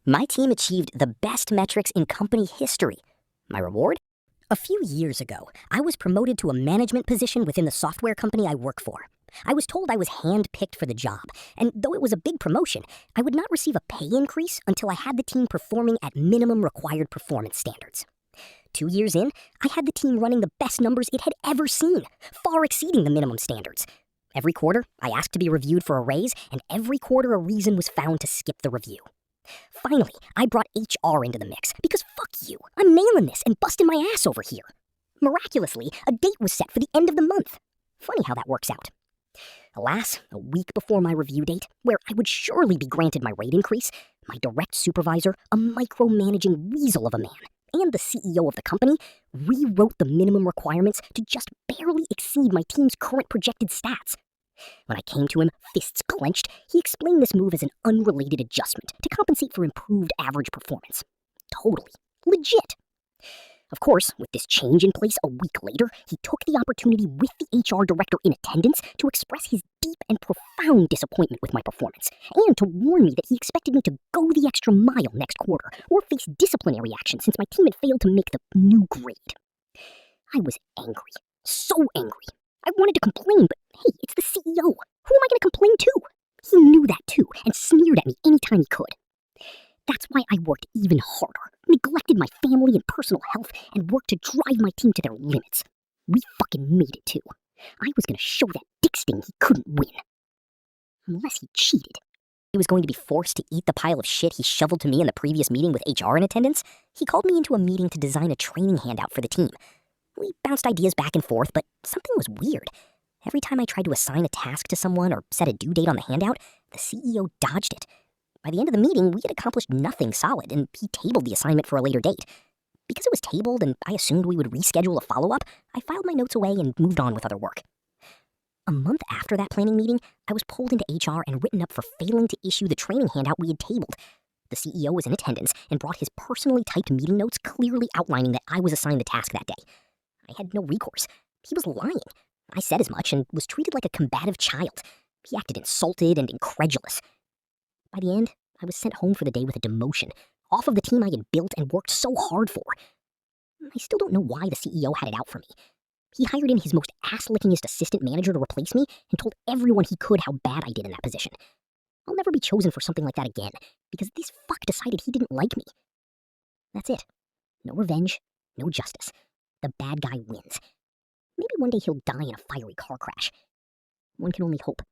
My team achieved the best metrics in company history. My reward? A few years ago, I was promoted to a management position within the software company I work for. I was told I was hand-picked for the job, and though it was a big promotion, I would not receive a pay increase until I had the team performing at minimum required performance standards. 2 years in, I had the team running the best numbers it had ever seen, far exceeding the minimum standards. Every quarter, I asked to be reviewed for a raise, and every quarter a reason was found to skip the review. Finally, I brought HR into the mix, because fuck you, I'm nailing this and busting my ass over here. Miraculously, a date was set for the end of the month. Funny how that works out. Alas, a week before my review date, where I would surely be granted my rate increase, my direct supervisor, a micromanaging weasel of a man, and the CEO of the company rewrote the minimum requirements to just barely exceed my team's current projected stats. When I came to him, fists clenched, he explained this move as an unrelated adjustment to compensate for improved average performance. Totally. Legit. Of course, with this change in place a week later, he took the opportunity with the HR director in attendance to express his deep and profound disappointment with my performance, and to warn me that he expected me to go the extra mile next quarter or face disciplinary action since my team had failed to make the new grade. I was angry. So angry. I wanted to complain, but hey, it's the CEO. Who am I going to complain to? He knew that too, and sneered at me anytime he could. That's why I worked even harder, neglected my family and personal health, and worked to drive my team to their limits. We fucking made it too. I was going to show that dick sting he couldn't win. Unless he cheated. He was going to be forced to eat the pile of shit he shoveled to me in the previous meeting with HR in attendance. He called me into a meeting to design a training handout for the team. We bounced ideas back and forth, but something was weird. Every time I tried to assign a task to someone or set a due date on the handout, the CEO dodged it. By the end of the meeting, we had accomplished nothing solid, and he tabled the assignment for a later date. Because it was tabled and I assumed we would reschedule a follow-up, I filed my notes away and moved on with other work. A month after that planning meeting, I was pulled into HR and written up for failing to issue the training handout we had tabled. The CEO was in attendance and brought his personally typed meeting notes clearly outlining that I was assigned the task that day. I had no recourse. He was lying. I said as much and was treated like a combative child. He acted insulted and incredulous. By the end, I was sent home for the day with a demotion, off of the team I had built and worked so hard for. I still don't know why the CEO had it out for me. He hired in his most ass-lickingest assistant manager to replace me and told everyone he could how bad I did in that position. I'll never be chosen for something like that again, because this fuck decided he didn't like me. That's it. No revenge, no justice. The bad guy wins. Maybe one day he'll die in a fiery car crash. One can only hope.